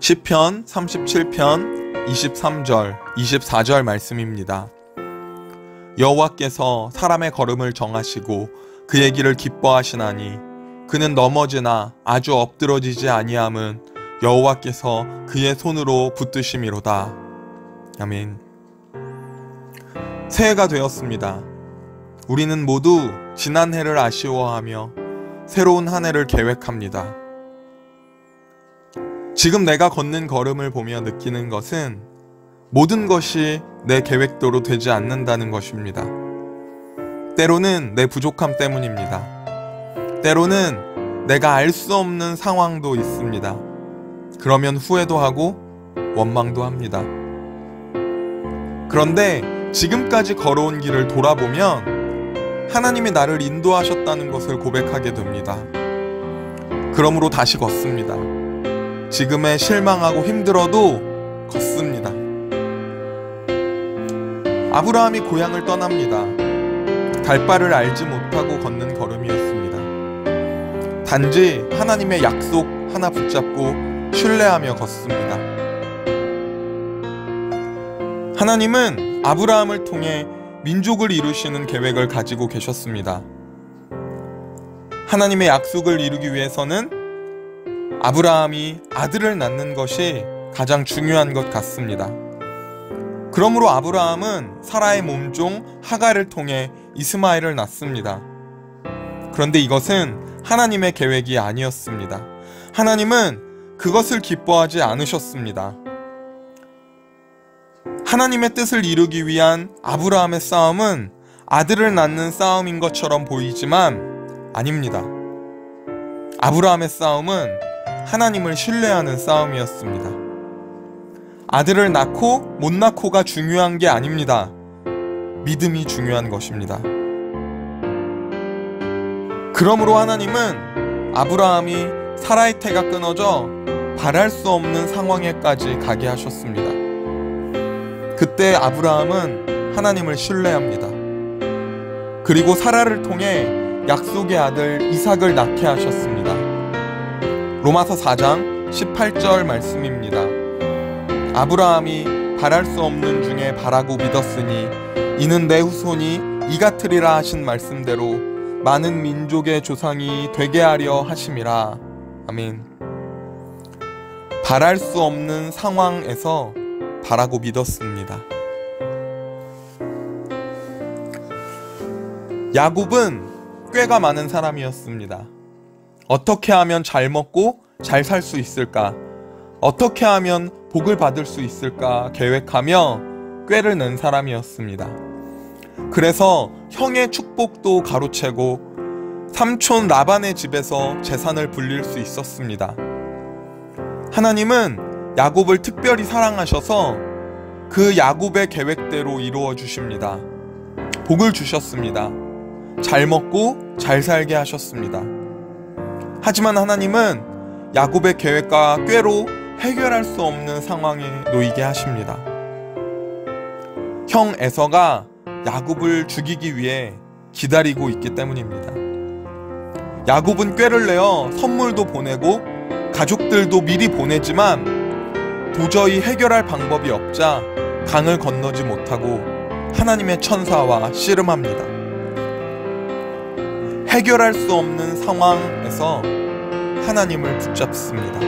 시편 37편 23절 24절 말씀입니다. 여호와께서 사람의 걸음을 정하시고 그의 길을 기뻐하시나니 그는 넘어지나 아주 엎드러지지 아니함은 여호와께서 그의 손으로 붙드심이로다. 아멘. 새해가 되었습니다. 우리는 모두 지난 해를 아쉬워하며 새로운 한 해를 계획합니다. 지금 내가 걷는 걸음을 보며 느끼는 것은 모든 것이 내 계획대로 되지 않는다는 것입니다. 때로는 내 부족함 때문입니다. 때로는 내가 알 수 없는 상황도 있습니다. 그러면 후회도 하고 원망도 합니다. 그런데 지금까지 걸어온 길을 돌아보면 하나님이 나를 인도하셨다는 것을 고백하게 됩니다. 그러므로 다시 걷습니다. 지금에 실망하고 힘들어도 걷습니다. 아브라함이 고향을 떠납니다. 갈 바를 알지 못하고 걷는 걸음이었습니다. 단지 하나님의 약속 하나 붙잡고 신뢰하며 걷습니다. 하나님은 아브라함을 통해 민족을 이루시는 계획을 가지고 계셨습니다. 하나님의 약속을 이루기 위해서는 아브라함이 아들을 낳는 것이 가장 중요한 것 같습니다. 그러므로 아브라함은 사라의 몸종 하갈을 통해 이스마엘을 낳습니다. 그런데 이것은 하나님의 계획이 아니었습니다. 하나님은 그것을 기뻐하지 않으셨습니다. 하나님의 뜻을 이루기 위한 아브라함의 싸움은 아들을 낳는 싸움인 것처럼 보이지만 아닙니다. 아브라함의 싸움은 하나님을 신뢰하는 싸움이었습니다. 아들을 낳고 못 낳고가 중요한 게 아닙니다. 믿음이 중요한 것입니다. 그러므로 하나님은 아브라함이 사라의 태가 끊어져 바랄 수 없는 상황에까지 가게 하셨습니다. 그때 아브라함은 하나님을 신뢰합니다. 그리고 사라를 통해 약속의 아들 이삭을 낳게 하셨습니다. 로마서 4장 18절 말씀입니다. 아브라함이 바랄 수 없는 중에 바라고 믿었으니 이는 내 후손이 이같으리라 하신 말씀대로 많은 민족의 조상이 되게 하려 하심이라. 아멘. 바랄 수 없는 상황에서 바라고 믿었습니다. 야곱은 꾀가 많은 사람이었습니다. 어떻게 하면 잘 먹고 잘 살 수 있을까? 어떻게 하면 복을 받을 수 있을까? 계획하며 꾀를 낸 사람이었습니다. 그래서 형의 축복도 가로채고 삼촌 라반의 집에서 재산을 불릴 수 있었습니다. 하나님은 야곱을 특별히 사랑하셔서 그 야곱의 계획대로 이루어 주십니다. 복을 주셨습니다. 잘 먹고 잘 살게 하셨습니다. 하지만 하나님은 야곱의 계획과 꾀로 해결할 수 없는 상황에 놓이게 하십니다. 형 에서가 야곱을 죽이기 위해 기다리고 있기 때문입니다. 야곱은 꾀를 내어 선물도 보내고 가족들도 미리 보내지만 도저히 해결할 방법이 없자 강을 건너지 못하고 하나님의 천사와 씨름합니다. 해결할 수 없는 상황에서 하나님을 붙잡습니다.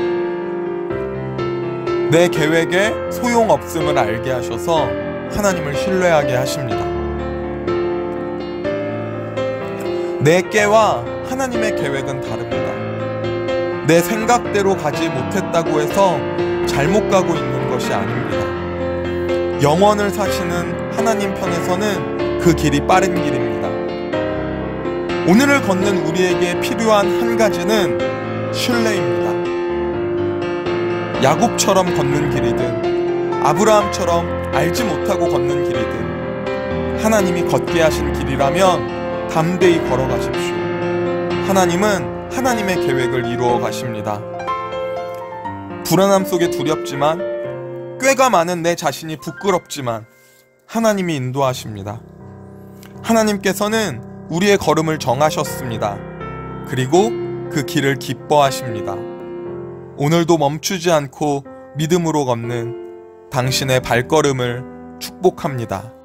내 계획에 소용없음을 알게 하셔서 하나님을 신뢰하게 하십니다. 내 꾀와 하나님의 계획은 다릅니다. 내 생각대로 가지 못했다고 해서 잘못 가고 있는 것이 아닙니다. 영원을 사시는 하나님 편에서는 그 길이 빠른 길입니다. 오늘을 걷는 우리에게 필요한 한 가지는 신뢰입니다. 야곱처럼 걷는 길이든 아브라함처럼 알지 못하고 걷는 길이든 하나님이 걷게 하신 길이라면 담대히 걸어가십시오. 하나님은 하나님의 계획을 이루어 가십니다. 불안함 속에 두렵지만 꾀가 많은 내 자신이 부끄럽지만 하나님이 인도하십니다. 하나님께서는 우리의 걸음을 정하셨습니다. 그리고 그 길을 기뻐하십니다. 오늘도 멈추지 않고 믿음으로 걷는 당신의 발걸음을 축복합니다.